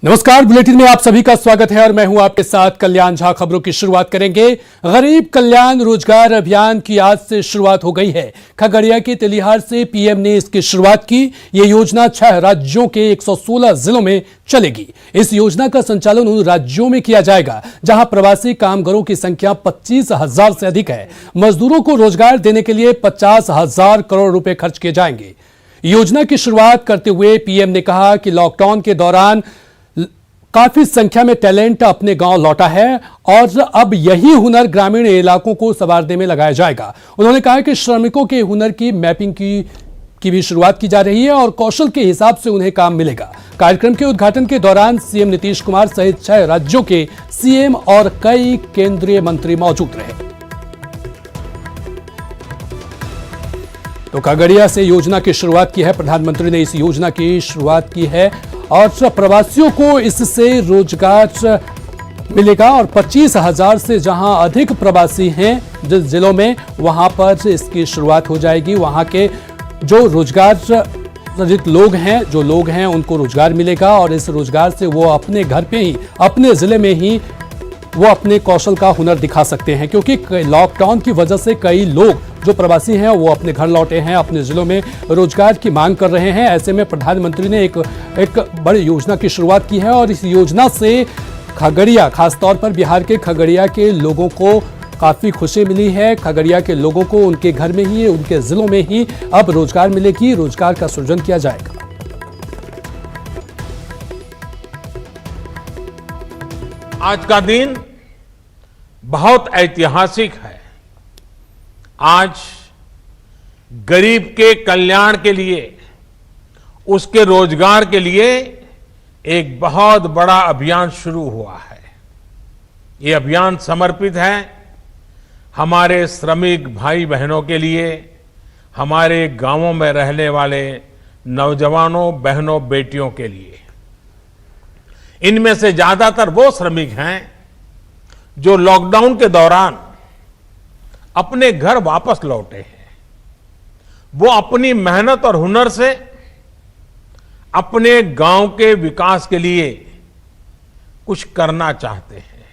नमस्कार, बुलेटिन में आप सभी का स्वागत है और मैं हूं आपके साथ कल्याण झा। खबरों की शुरुआत करेंगे। गरीब कल्याण रोजगार अभियान की आज से शुरुआत हो गई है। खगड़िया के तेलिहार से पीएम ने इसकी शुरुआत की। ये योजना 6 राज्यों के 116 जिलों में चलेगी। इस योजना का संचालन उन राज्यों में किया जाएगा जहां प्रवासी कामगारों की संख्या 25,000 से अधिक है। मजदूरों को रोजगार देने के लिए 50,000 करोड़ रुपए खर्च किए जाएंगे। योजना की शुरुआत करते हुए पीएम ने कहा कि लॉकडाउन के दौरान काफी संख्या में टैलेंट अपने गांव लौटा है और अब यही हुनर ग्रामीण इलाकों को संवारने में लगाया जाएगा। उन्होंने कहा कि श्रमिकों के हुनर की मैपिंग की भी शुरुआत की जा रही है और कौशल के हिसाब से उन्हें काम मिलेगा। कार्यक्रम के उद्घाटन के दौरान सीएम नीतीश कुमार सहित 6 राज्यों के सीएम और कई केंद्रीय मंत्री मौजूद रहे। तो खगड़िया से योजना की शुरुआत की है। प्रधानमंत्री ने इस योजना की शुरुआत की है और प्रवासियों को इससे रोजगार मिलेगा और 25,000 से जहां अधिक प्रवासी हैं जिस जिलों में, वहां पर इसकी शुरुआत हो जाएगी। वहां के जो रोजगार सृजित लोग हैं उनको रोजगार मिलेगा और इस रोजगार से वो अपने घर पे ही, अपने जिले में ही वो अपने कौशल का हुनर दिखा सकते हैं, क्योंकि लॉकडाउन की वजह से कई लोग जो प्रवासी हैं वो अपने घर लौटे हैं, अपने जिलों में रोजगार की मांग कर रहे हैं। ऐसे में प्रधानमंत्री ने एक बड़ी योजना की शुरुआत की है और इस योजना से खगड़िया, खासतौर पर बिहार के खगड़िया के लोगों को काफी खुशी मिली है। खगड़िया के लोगों को उनके घर में ही, उनके जिलों में ही अब रोजगार मिलेगी, रोजगार का सृजन किया जाएगा। आज का दिन बहुत ऐतिहासिक है। आज गरीब के कल्याण के लिए, उसके रोजगार के लिए एक बहुत बड़ा अभियान शुरू हुआ है। ये अभियान समर्पित है हमारे श्रमिक भाई बहनों के लिए, हमारे गांवों में रहने वाले नौजवानों, बहनों, बेटियों के लिए। इनमें से ज्यादातर वो श्रमिक हैं जो लॉकडाउन के दौरान अपने घर वापस लौटे हैं। वो अपनी मेहनत और हुनर से अपने गांव के विकास के लिए कुछ करना चाहते हैं।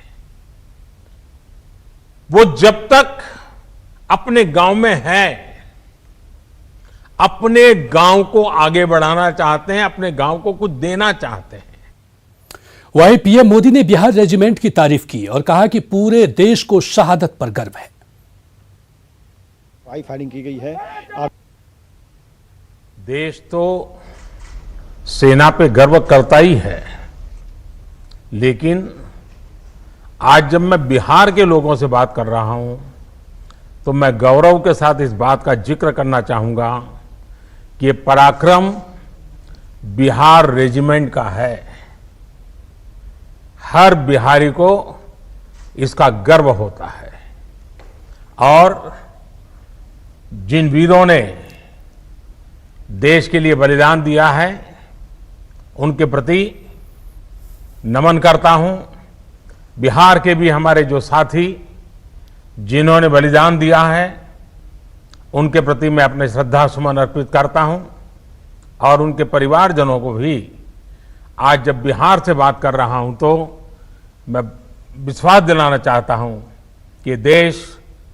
वो जब तक अपने गांव में है, अपने गांव को आगे बढ़ाना चाहते हैं, अपने गांव को कुछ देना चाहते हैं। वहीं पीएम मोदी ने बिहार रेजिमेंट की तारीफ की और कहा कि पूरे देश को शहादत पर गर्व है। फायरिंग की गई है और देश तो सेना पे गर्व करता ही है, लेकिन आज जब मैं बिहार के लोगों से बात कर रहा हूं तो मैं गौरव के साथ इस बात का जिक्र करना चाहूंगा कि ये पराक्रम बिहार रेजिमेंट का है। हर बिहारी को इसका गर्व होता है और जिन वीरों ने देश के लिए बलिदान दिया है उनके प्रति नमन करता हूं। बिहार के भी हमारे जो साथी जिन्होंने बलिदान दिया है उनके प्रति मैं अपने श्रद्धा सुमन अर्पित करता हूं और उनके परिवारजनों को भी आज जब बिहार से बात कर रहा हूं तो मैं विश्वास दिलाना चाहता हूं कि देश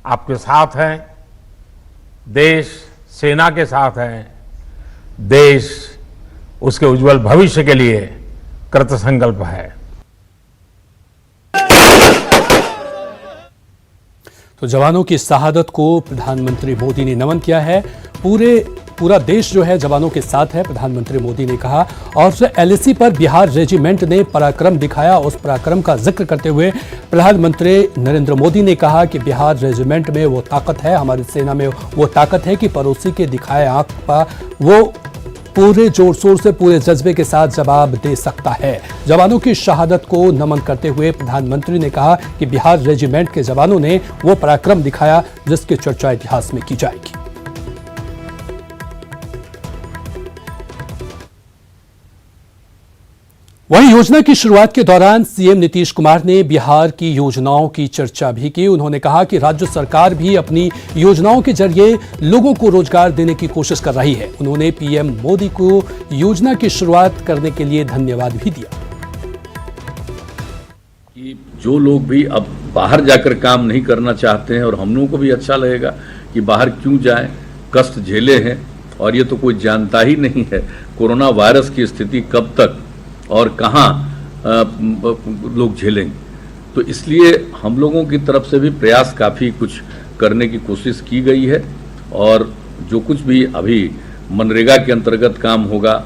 आपके साथ है, देश सेना के साथ है, देश उसके उज्जवल भविष्य के लिए कृतसंकल्प है। तो जवानों की शहादत को प्रधानमंत्री मोदी ने नमन किया है। पूरा देश जो है जवानों के साथ है, प्रधानमंत्री मोदी ने कहा। और एलएसी पर बिहार रेजिमेंट ने पराक्रम दिखाया। उस पराक्रम का जिक्र करते हुए प्रधानमंत्री नरेंद्र मोदी ने कहा कि बिहार रेजिमेंट में वो ताकत है, हमारी सेना में वो ताकत है कि पड़ोसी के दिखाए आंख पर वो पूरे जोर शोर से, पूरे जज्बे के साथ जवाब दे सकता है। जवानों की शहादत को नमन करते हुए प्रधानमंत्री ने कहा कि बिहार रेजिमेंट के जवानों ने वो पराक्रम दिखाया जिसकी चर्चा इतिहास में की जाएगी। वहीं योजना की शुरुआत के दौरान सीएम नीतीश कुमार ने बिहार की योजनाओं की चर्चा भी की। उन्होंने कहा कि राज्य सरकार भी अपनी योजनाओं के जरिए लोगों को रोजगार देने की कोशिश कर रही है। उन्होंने पीएम मोदी को योजना की शुरुआत करने के लिए धन्यवाद भी दिया। जो लोग भी अब बाहर जाकर काम नहीं करना चाहते हैं, और हम लोगों को भी अच्छा लगेगा कि बाहर क्यों जाएं, कष्ट झेले हैं, और ये तो कोई जानता ही नहीं है कोरोना वायरस की स्थिति कब तक और कहाँ लोग झेलेंगे। तो इसलिए हम लोगों की तरफ से भी प्रयास काफ़ी कुछ करने की कोशिश की गई है, और जो कुछ भी अभी मनरेगा के अंतर्गत काम होगा,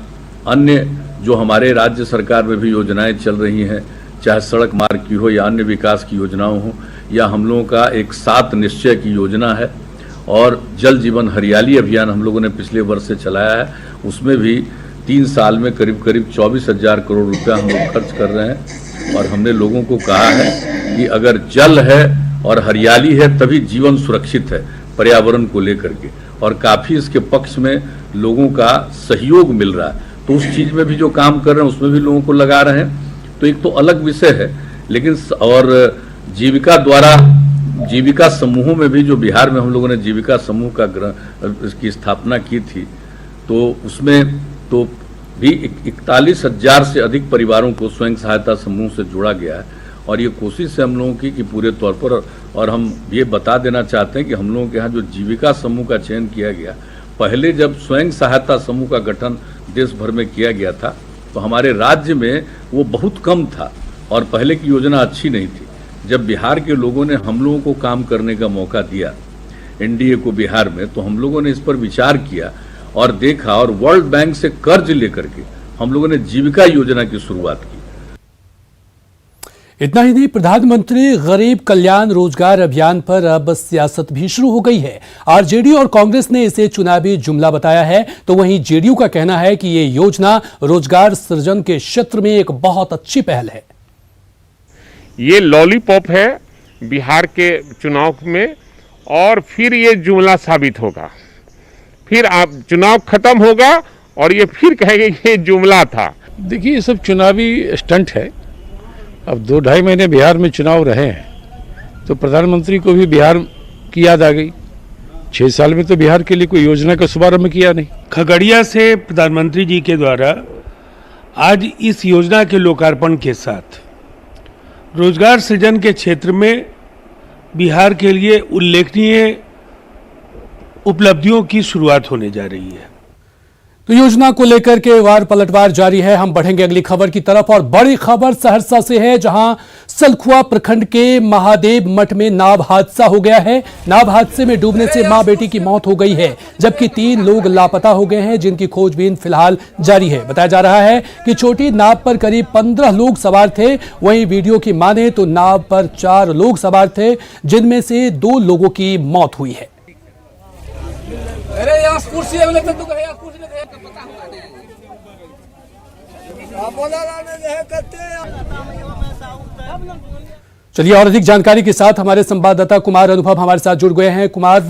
अन्य जो हमारे राज्य सरकार में भी योजनाएं चल रही हैं, चाहे सड़क मार्ग की हो या अन्य विकास की योजनाओं हो, या हम लोगों का एक 7 निश्चय की योजना है, और जल जीवन हरियाली अभियान हम लोगों ने पिछले वर्ष से चलाया है, उसमें भी 3 साल में करीब 24,000 करोड़ रुपया हम लोग खर्च कर रहे हैं। और हमने लोगों को कहा है कि अगर जल है और हरियाली है तभी जीवन सुरक्षित है पर्यावरण को लेकर के, और काफ़ी इसके पक्ष में लोगों का सहयोग मिल रहा है। तो उस चीज़ में भी जो काम कर रहे हैं उसमें भी लोगों को लगा रहे हैं। तो एक तो अलग विषय है, लेकिन और जीविका समूहों में भी, जो बिहार में हम लोगों ने जीविका समूह का इसकी स्थापना की थी, तो उसमें तो भी 41,000 से अधिक परिवारों को स्वयं सहायता समूह से जोड़ा गया है। और ये कोशिश है हम लोगों की कि पूरे तौर पर, और हम ये बता देना चाहते हैं कि हम लोगों के यहाँ जो जीविका समूह का चयन किया गया, पहले जब स्वयं सहायता समूह का गठन देश भर में किया गया था तो हमारे राज्य में वो बहुत कम था और पहले की योजना अच्छी नहीं थी। जब बिहार के लोगों ने हम लोगों को काम करने का मौका दिया, एनडीए को बिहार में, तो हम लोगों ने इस पर विचार किया और देखा, और वर्ल्ड बैंक से कर्ज लेकर के हम लोगों ने जीविका योजना की शुरुआत की। इतना ही नहीं, प्रधानमंत्री गरीब कल्याण रोजगार अभियान पर अब सियासत भी शुरू हो गई है। आरजेडी और कांग्रेस ने इसे चुनावी जुमला बताया है, तो वहीं जेडीयू का कहना है कि ये योजना रोजगार सृजन के क्षेत्र में एक बहुत अच्छी पहल है। ये लॉलीपॉप है बिहार के चुनाव में, और फिर ये जुमला साबित होगा। फिर आप चुनाव खत्म होगा और ये फिर कहेंगे ये जुमला था। देखिए, ये सब चुनावी स्टंट है। अब 2-2.5 महीने बिहार में चुनाव रहे हैं तो प्रधानमंत्री को भी बिहार की याद आ गई। 6 साल में तो बिहार के लिए कोई योजना का शुभारंभ किया नहीं। खगड़िया से प्रधानमंत्री जी के द्वारा आज इस योजना के लोकार्पण के साथ रोजगार सृजन के क्षेत्र में बिहार के लिए उल्लेखनीय उपलब्धियों की शुरुआत होने जा रही है। तो योजना को लेकर के वार पलटवार जारी है। हम बढ़ेंगे अगली खबर की तरफ, और बड़ी खबर सहरसा से है, जहां सलखुआ प्रखंड के महादेव मठ में नाव हादसा हो गया है। नाव हादसे में डूबने से मां बेटी की मौत हो गई है, जबकि 3 लोग लापता हो गए हैं, जिनकी खोजबीन फिलहाल जारी है। बताया जा रहा है कि छोटी नाव पर करीब 15 लोग सवार थे। वहीं वीडियो की माने तो नाव पर 4 लोग सवार थे, जिनमें से 2 लोगों की मौत हुई है। अरे यहाँ कुर्सी चलिए, और अधिक जानकारी के साथ हमारे संवाददाता कुमार अनुभव हमारे साथ जुड़ गए हैं। कुमार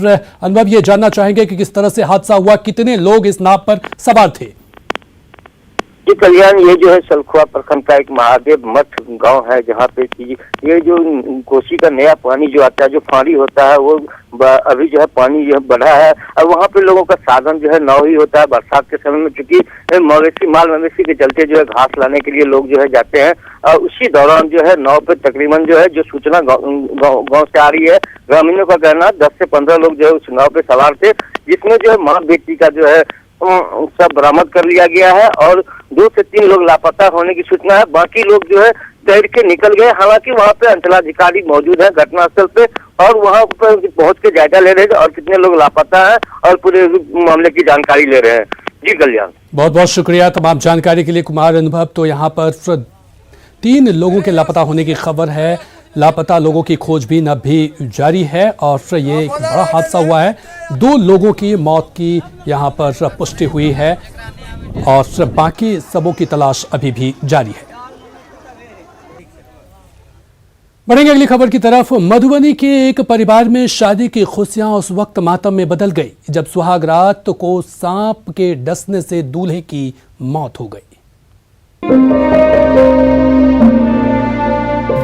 अनुभव, ये जानना चाहेंगे कि किस तरह से हादसा हुआ, कितने लोग इस नाव पर सवार थे? जी कल्याण, ये जो है सलखुआ प्रखंड का एक महादेव मठ गांव है, जहाँ पे ये जो कोसी का नया पानी जो आता है, जो पानी होता है, वो अभी जो है पानी जो है बढ़ा है, और वहाँ पे लोगों का साधन जो है नाव ही होता है। बरसात के समय में चूंकि माल मवेशी के चलते जो है घास लाने के लिए लोग जो है जाते हैं, और उसी दौरान जो है नाव पे तकरीबन जो है जो सूचना गाँव से आ रही है, ग्रामीणों का कहना 10 से 15 लोग जो है उस नाव पे सवार थे, जिसमें जो है माँ बेटी का जो है सब बरामद कर लिया गया है, और 2 से 3 लोग लापता होने की सूचना है। बाकी लोग जो है तैर के निकल गए। हालांकि वहाँ पे अंचलाधिकारी मौजूद है घटनास्थल पे, और वहाँ पर पहुँच के जायजा ले रहे हैं और कितने लोग लापता है और पूरे मामले की जानकारी ले रहे हैं। जी कल्याण, बहुत बहुत शुक्रिया तमाम जानकारी के लिए कुमार अनुभव। तो यहाँ पर 3 लोगों के लापता होने की खबर है। लापता लोगों की खोजबीन अब भी जारी है, और ये एक बड़ा हादसा हुआ है। 2 लोगों की मौत की यहाँ पर पुष्टि हुई है, और बाकी सबों की तलाश अभी भी जारी है। बढ़ेंगे अगली खबर की तरफ। मधुबनी के एक परिवार में शादी की खुशियां उस वक्त मातम में बदल गई जब सुहाग रात को सांप के डसने से दूल्हे की मौत हो गई।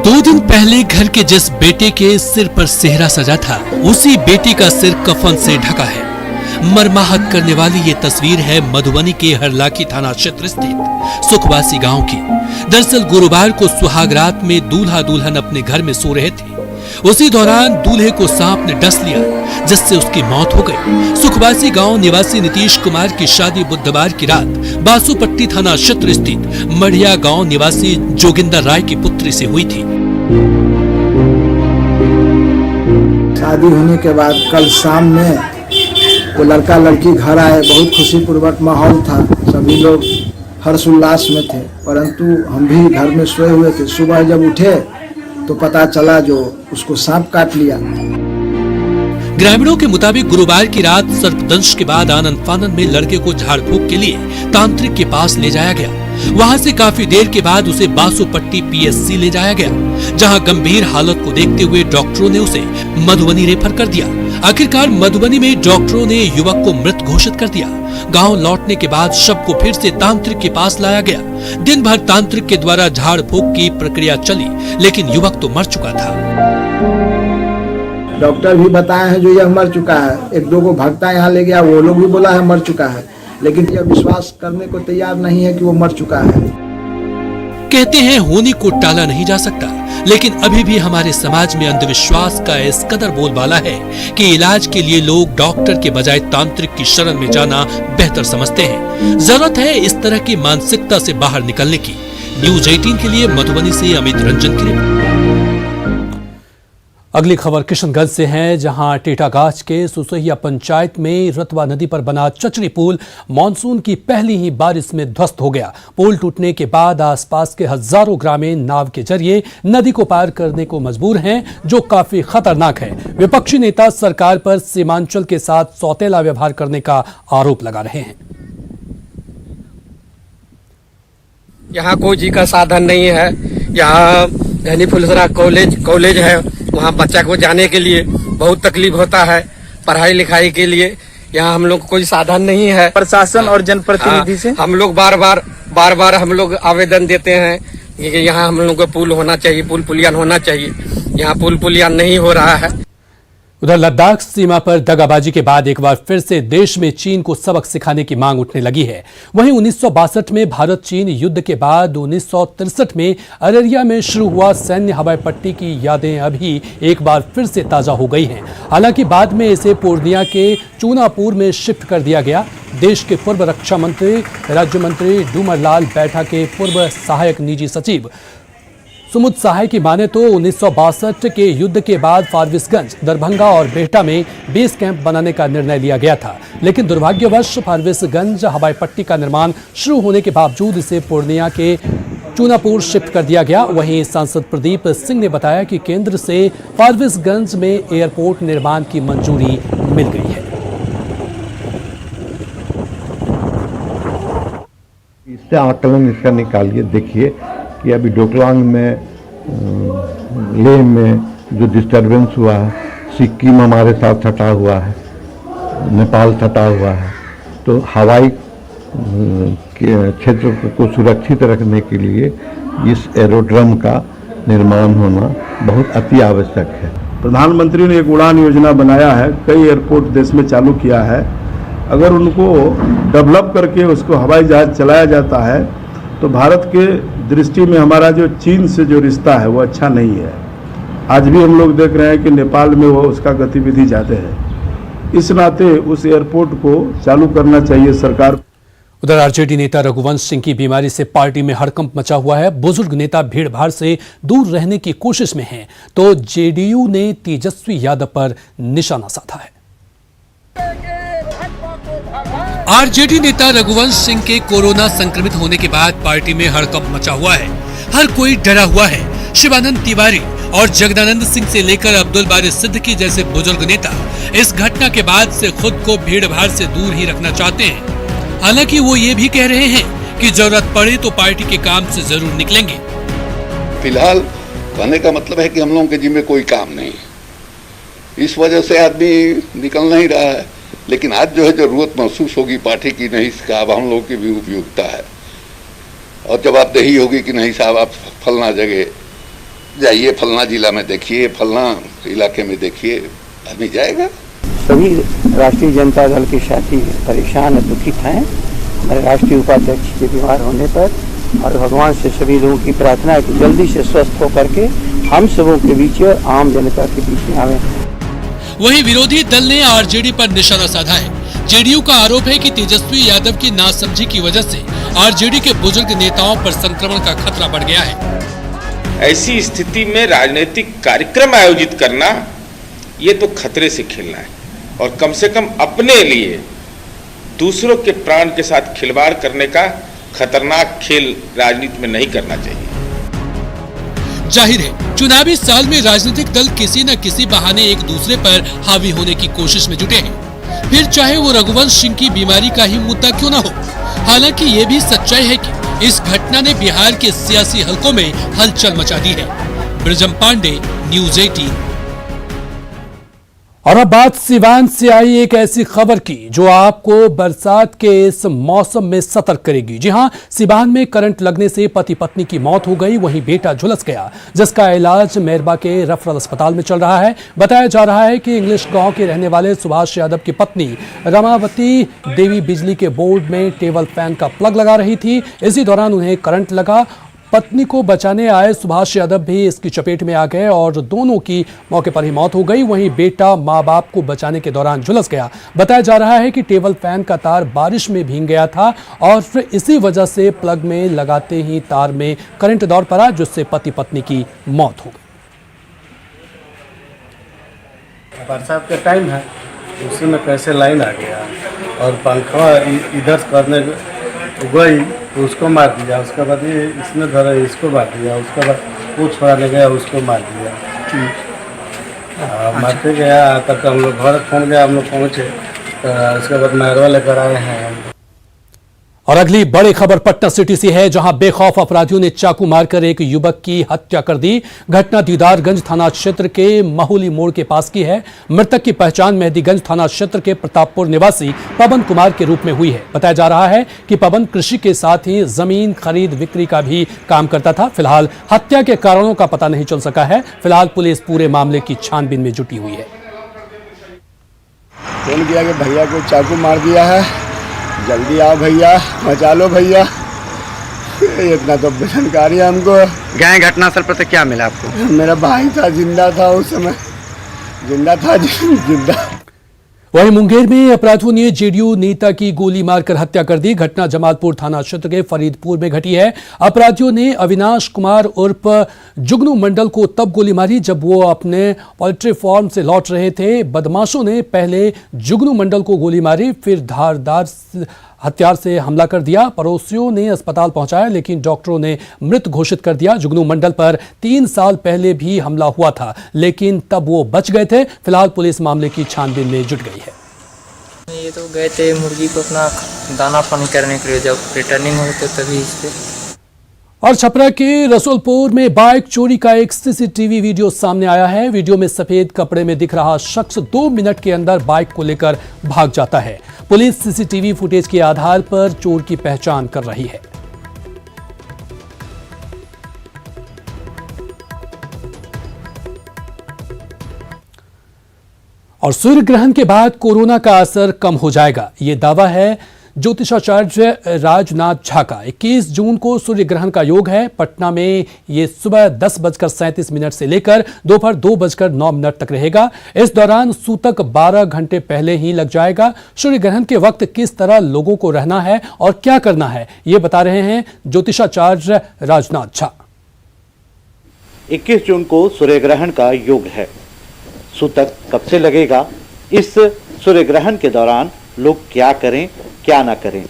2 दिन पहले घर के जिस बेटे के सिर पर सेहरा सजा था, उसी बेटी का सिर कफन से ढका है। मरमाहत करने वाली ये तस्वीर है मधुबनी के हरलाखी थाना क्षेत्र स्थित सुखवासी गांव की। दरअसल गुरुवार को सुहाग रात में दूल्हा दुल्हन अपने घर में सो रहे थे। उसी दौरान दूल्हे को सांप ने डस लिया, जिससे उसकी मौत हो गई। सुखवासी गांव निवासी नीतीश कुमार की शादी बुधवार की रात बासुपट्टी थाना क्षेत्र स्थित मढ़िया गांव निवासी जोगिंदर राय की पुत्री से हुई थी। शादी होने के बाद कल शाम में वो लड़का लड़की घर आए, बहुत खुशीपूर्वक माहौल था, सभी लोग हर्षोल्लास में थे, परंतु हम भी घर में सोए हुए थे। सुबह जब उठे तो पता चला जो उसको सांप काट लिया। ग्रामीणों के मुताबिक गुरुवार की रात सर्पदंश के बाद आनंद फानंद में लड़के को झाड़ फूक के लिए तांत्रिक के पास ले जाया गया। वहां से काफी देर के बाद उसे बासुपट्टी पीएससी ले जाया गया, जहां गंभीर हालत को देखते हुए डॉक्टरों ने उसे मधुबनी रेफर कर दिया। आखिरकार मधुबनी में डॉक्टरों ने युवक को मृत घोषित कर दिया। गांव लौटने के बाद शव को फिर से तांत्रिक के पास लाया गया। दिन भर तांत्रिक के द्वारा झाड़ फूक की प्रक्रिया चली, लेकिन युवक तो मर चुका था। डॉक्टर भी बताए हैं जो यह मर चुका है। एक दो को भगता यहाँ ले गया, वो लोग भी बोला है मर चुका है, लेकिन यह विश्वास करने को तैयार नहीं है कि वो मर चुका है। कहते हैं होनी को टाला नहीं जा सकता, लेकिन अभी भी हमारे समाज में अंधविश्वास का इस कदर बोलबाला है कि इलाज के लिए लोग डॉक्टर के बजाय तांत्रिक की शरण में जाना बेहतर समझते हैं। जरूरत है इस तरह की मानसिकता से बाहर निकलने की। न्यूज 18 के लिए मधुबनी से अमित रंजन की रिपोर्ट। अगली खबर किशनगंज से है, जहां टेटागाछ के सुसहिया पंचायत में रतवा नदी पर बना चचड़ी पुल मानसून की पहली ही बारिश में ध्वस्त हो गया। पुल टूटने के बाद आसपास के हजारों ग्रामीण नाव के जरिए नदी को पार करने को मजबूर हैं, जो काफी खतरनाक है। विपक्षी नेता सरकार पर सीमांचल के साथ सौतेला व्यवहार करने का आरोप लगा रहे हैं। यहाँ कोई जी का साधन नहीं है। यहाँ घनी फुलसरा कॉलेज है, वहाँ बच्चा को जाने के लिए बहुत तकलीफ होता है, पढ़ाई लिखाई के लिए यहाँ हम लोग को कोई साधन नहीं है। प्रशासन और जनप्रतिनिधि से हम लोग बार बार हम लोग आवेदन देते हैं कि यहाँ हम लोग को पुल होना चाहिए, पुल पुलियान होना चाहिए। यहाँ पुल पुलियान नहीं हो रहा है। उधर लद्दाख सीमा पर दगाबाजी के बाद एक बार फिर से देश में चीन को सबक सिखाने की मांग उठने लगी है। वहीं 1962 में भारत चीन युद्ध के बाद 1963 में अररिया में शुरू हुआ सैन्य हवाई पट्टी की यादें अभी एक बार फिर से ताजा हो गई हैं। हालांकि बाद में इसे पूर्णिया के चूनापुर में शिफ्ट कर दिया गया। देश के पूर्व रक्षा मंत्री राज्य मंत्री डूमरलाल बैठा के पूर्व सहायक निजी सचिव सुमुद सहाय की माने तो 1962 के युद्ध के बाद फारबिसगंज, दरभंगा और बेहटा में बेस कैंप बनाने का निर्णय लिया गया था, लेकिन दुर्भाग्यवश फारबिसगंज हवाई पट्टी का निर्माण शुरू होने के बावजूद इसे पूर्णिया के चूनापुर शिफ्ट कर दिया गया। वहीं सांसद प्रदीप सिंह ने बताया कि केंद्र से फारबिसगंज में एयरपोर्ट निर्माण की मंजूरी मिल गई है। इससे आकलन इसका निकालिए, देखिए कि अभी डोकलांग में, लेह में जो डिस्टरबेंस हुआ है, सिक्किम हमारे साथ सटा हुआ है, नेपाल सटा हुआ है, तो हवाई के क्षेत्र को सुरक्षित रखने के लिए इस एरोड्रम का निर्माण होना बहुत अति आवश्यक है। प्रधानमंत्री ने एक उड़ान योजना बनाया है, कई एयरपोर्ट देश में चालू किया है। अगर उनको डेवलप करके उसको हवाई जहाज चलाया जाता है तो भारत के दृष्टि में हमारा जो चीन से जो रिश्ता है वो अच्छा नहीं है। आज भी हम लोग देख रहे हैं कि नेपाल में वो उसका गतिविधि ज़्यादा है। इस नाते उस एयरपोर्ट को चालू करना चाहिए सरकार। उधर आरजेडी नेता रघुवंश सिंह की बीमारी से पार्टी में हड़कंप मचा हुआ है। बुजुर्ग नेता भीड़ भाड़ से दूर रहने की कोशिश में हैं, तो जेडीयू ने तेजस्वी यादव पर निशाना साधा है। आरजेडी नेता रघुवंश सिंह के कोरोना संक्रमित होने के बाद पार्टी में हड़कंप मचा हुआ है। हर कोई डरा हुआ है। शिवानंद तिवारी और जगदानंद सिंह से लेकर अब्दुल बारी सिद्दीकी जैसे बुजुर्ग नेता इस घटना के बाद से खुद को भीड़ भाड़ से दूर ही रखना चाहते हैं। हालांकि वो ये भी कह रहे हैं कि जरूरत पड़े तो पार्टी के काम से जरूर निकलेंगे। फिलहाल कहने का मतलब है कि हम लोगों के जिम्मे कोई काम नहीं है, इस वजह से आदमी निकल नहीं रहा है। लेकिन आज जो है जरूरत महसूस होगी पार्टी की, नहीं इसका अब हम लोगों की भी उपयोगिता है, और जवाबदेही होगी कि नहीं साहब आप फलना जगह जाइए, फलना जिला में देखिए, फलना इलाके में देखिए, आदमी जाएगा। सभी राष्ट्रीय जनता दल के साथी परेशान और दुखित हैं मेरे राष्ट्रीय उपाध्यक्ष के बीमार होने पर, और भगवान से सभी लोगों की प्रार्थना है कि जल्दी से स्वस्थ होकर के हम सबों के बीच और आम जनता के बीच में आवे। वहीं विरोधी दल ने आरजेडी पर निशाना साधा है। जेडीयू का आरोप है कि तेजस्वी यादव की नासमझी की वजह से आरजेडी के बुजुर्ग नेताओं पर संक्रमण का खतरा बढ़ गया है। ऐसी स्थिति में राजनीतिक कार्यक्रम आयोजित करना ये तो खतरे से खेलना है, और कम से कम अपने लिए दूसरों के प्राण के साथ खिलवाड़ करने का खतरनाक खेल राजनीति में नहीं करना चाहिए। जाहिर है चुनावी साल में राजनीतिक दल किसी न किसी बहाने एक दूसरे पर हावी होने की कोशिश में जुटे हैं, फिर चाहे वो रघुवंश सिंह की बीमारी का ही मुद्दा क्यों न हो। हालांकि ये भी सच्चाई है कि इस घटना ने बिहार के सियासी हलकों में हलचल मचा दी है। ब्रजम पांडे, न्यूज़ 18। और अब बात सिवान से आई एक ऐसी खबर की जो आपको बरसात के इस मौसम में सतर्क करेगी। जी हां, सिवान में करंट लगने से पति पत्नी की मौत हो गई, वहीं बेटा झुलस गया, जिसका इलाज मेरबा के रेफरल अस्पताल में चल रहा है। बताया जा रहा है कि इंग्लिश गांव के रहने वाले सुभाष यादव की पत्नी रमावती देवी बिजली के बोर्ड में टेबल फैन का प्लग लगा रही थी। इसी दौरान उन्हें करंट लगा। पत्नी को बचाने आए सुभाष यादव भी इसकी चपेट में आ गए और दोनों की मौके पर ही मौत हो गई। वहीं बेटा मां बाप को बचाने के दौरान झुलस गया। बताया जा रहा है कि टेबल फैन का तार बारिश में भीग गया था और फिर इसी वजह से प्लग में लगाते ही तार में करंट दौड़ पड़ा, जिससे पति पत्नी की मौत हो गई। बरसात का टाइम है, उसी में कैसे लाइन आ गया और पंखा इधर करने गई तो उसको मार दिया। उसके बाद ये इसने धरा, इसको मार दिया। उसके बाद वो छोड़ाने गया, उसको मार दिया। मारते गया तब हम लोग घर फोन गया, हम लोग पहुँचे तो उसके बाद मैरवा लेकर आए हैं। और अगली बड़ी खबर पटना सिटी से है, जहां बेखौफ अपराधियों ने चाकू मारकर एक युवक की हत्या कर दी। घटना दीदारगंज थाना क्षेत्र के महुली मोड़ के पास की है। मृतक की पहचान मेहदीगंज थाना क्षेत्र के प्रतापपुर निवासी पवन कुमार के रूप में हुई है। बताया जा रहा है कि पवन कृषि के साथ ही जमीन खरीद बिक्री का भी काम करता था। फिलहाल हत्या के कारणों का पता नहीं चल सका है। फिलहाल पुलिस पूरे मामले की छानबीन में जुटी हुई है। फोन किया कि भैया को चाकू मार दिया है, जल्दी आओ भैया, बचा लो भैया। इतना तो जानकारी है हमको। गए घटनास्थल पर तो क्या मिला आपको? मेरा भाई था, जिंदा था उस समय, जिंदा था, जिंदा। वहीं मुंगेर में अपराधियों ने जेडीयू नेता की गोली मारकर हत्या कर दी। घटना जमालपुर थाना क्षेत्र के फरीदपुर में घटी है। अपराधियों ने अविनाश कुमार उर्फ जुगनू मंडल को तब गोली मारी जब वो अपने पोल्ट्री फार्म से लौट रहे थे। बदमाशों ने पहले जुगनू मंडल को गोली मारी, फिर धारदार हथियार से हमला कर दिया। पड़ोसियों ने अस्पताल पहुंचाया, लेकिन डॉक्टरों ने मृत घोषित कर दिया। जुगनू मंडल पर 3 साल पहले भी हमला हुआ था, लेकिन तब वो बच गए थे। फिलहाल पुलिस मामले की छानबीन में जुट गई है। ये तो गए थे मुर्गी को अपना दाना पानी करने के लिए, जब रिटर्निंग हुई तो तभी इस पे। और छपरा के रसूलपुर में बाइक चोरी का एक सीसीटीवी वीडियो सामने आया है। वीडियो में सफेद कपड़े में दिख रहा शख्स 2 मिनट के अंदर बाइक को लेकर भाग जाता है। पुलिस सीसीटीवी फुटेज के आधार पर चोर की पहचान कर रही है। और सूर्य ग्रहण के बाद कोरोना का असर कम हो जाएगा, ये दावा है ज्योतिषाचार्य राजनाथ झा का। 21 जून को सूर्य ग्रहण का योग है। पटना में ये सुबह 10:37 से लेकर दोपहर 2:09 तक रहेगा। इस दौरान सूतक 12 घंटे पहले ही लग जाएगा। सूर्य ग्रहण के वक्त किस तरह लोगों को रहना है और क्या करना है, ये बता रहे हैं ज्योतिषाचार्य राजनाथ झा। 21 जून को सूर्य ग्रहण का योग है। सूतक कब से लगेगा, इस सूर्य ग्रहण के दौरान लोग क्या करें क्या ना करें,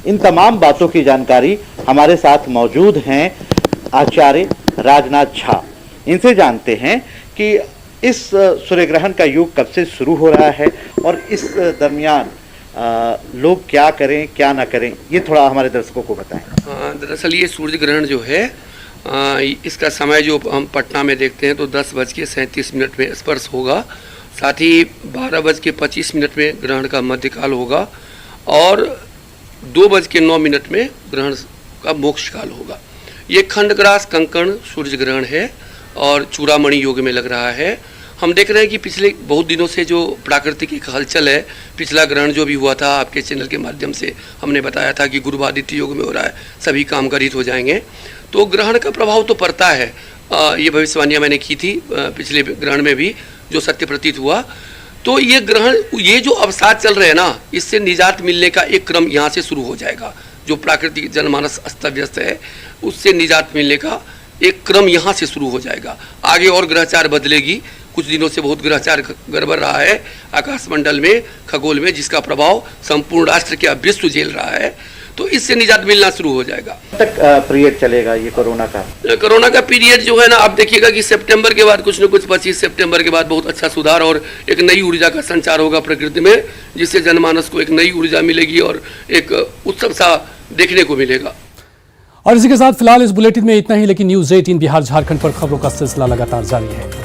इन तमाम बातों की जानकारी हमारे साथ मौजूद हैं आचार्य राजनाथ झा। इनसे जानते हैं कि इस सूर्य ग्रहण का योग कब से शुरू हो रहा है और इस दरमियान लोग क्या करें क्या ना करें, ये थोड़ा हमारे दर्शकों को बताएं। दरअसल ये सूर्य ग्रहण जो है इसका समय जो हम पटना में देखते हैं तो 10:37 में स्पर्श होगा। साथ ही 12:25 में ग्रहण का मध्यकाल होगा और 2:09 में ग्रहण का मोक्ष काल होगा। ये खंडग्रास कंकण सूर्य ग्रहण है और चूड़ामणि योग में लग रहा है। हम देख रहे हैं कि पिछले बहुत दिनों से जो प्राकृतिक एक हलचल है, पिछला ग्रहण जो भी हुआ था आपके चैनल के माध्यम से हमने बताया था कि गुरुवादित्य योग में हो रहा है, सभी काम गरित हो जाएंगे। तो ग्रहण का प्रभाव तो पड़ता है, ये भविष्यवाणियाँ मैंने की थी पिछले ग्रहण में भी, जो सत्य प्रतीत हुआ। तो ये ग्रहण, ये जो अवसाद चल रहे हैं ना, इससे निजात मिलने का एक क्रम यहाँ से शुरू हो जाएगा। जो प्राकृतिक जनमानस अस्त व्यस्त है, उससे निजात मिलने का एक क्रम यहाँ से शुरू हो जाएगा। आगे और ग्रहचार बदलेगी। कुछ दिनों से बहुत ग्रहचार गड़बड़ रहा है आकाशमंडल में, खगोल में, जिसका प्रभाव संपूर्ण राष्ट्र के विश्व झेल रहा है। तो इससे निजात मिलना शुरू हो जाएगा। तक पीरियड चलेगा ये कोरोना का? कोरोना का पीरियड जो है ना, आप देखिएगा कि सितंबर के बाद कुछ न कुछ 25 सितंबर के बाद बहुत अच्छा सुधार और एक नई ऊर्जा का संचार होगा प्रकृति में, जिससे जनमानस को एक नई ऊर्जा मिलेगी और एक उत्सव सा देखने को मिलेगा। और इसी के साथ फिलहाल इस बुलेटिन में इतना ही, लेकिन न्यूज़ 18 बिहार झारखंड पर खबरों का सिलसिला लगातार जारी है।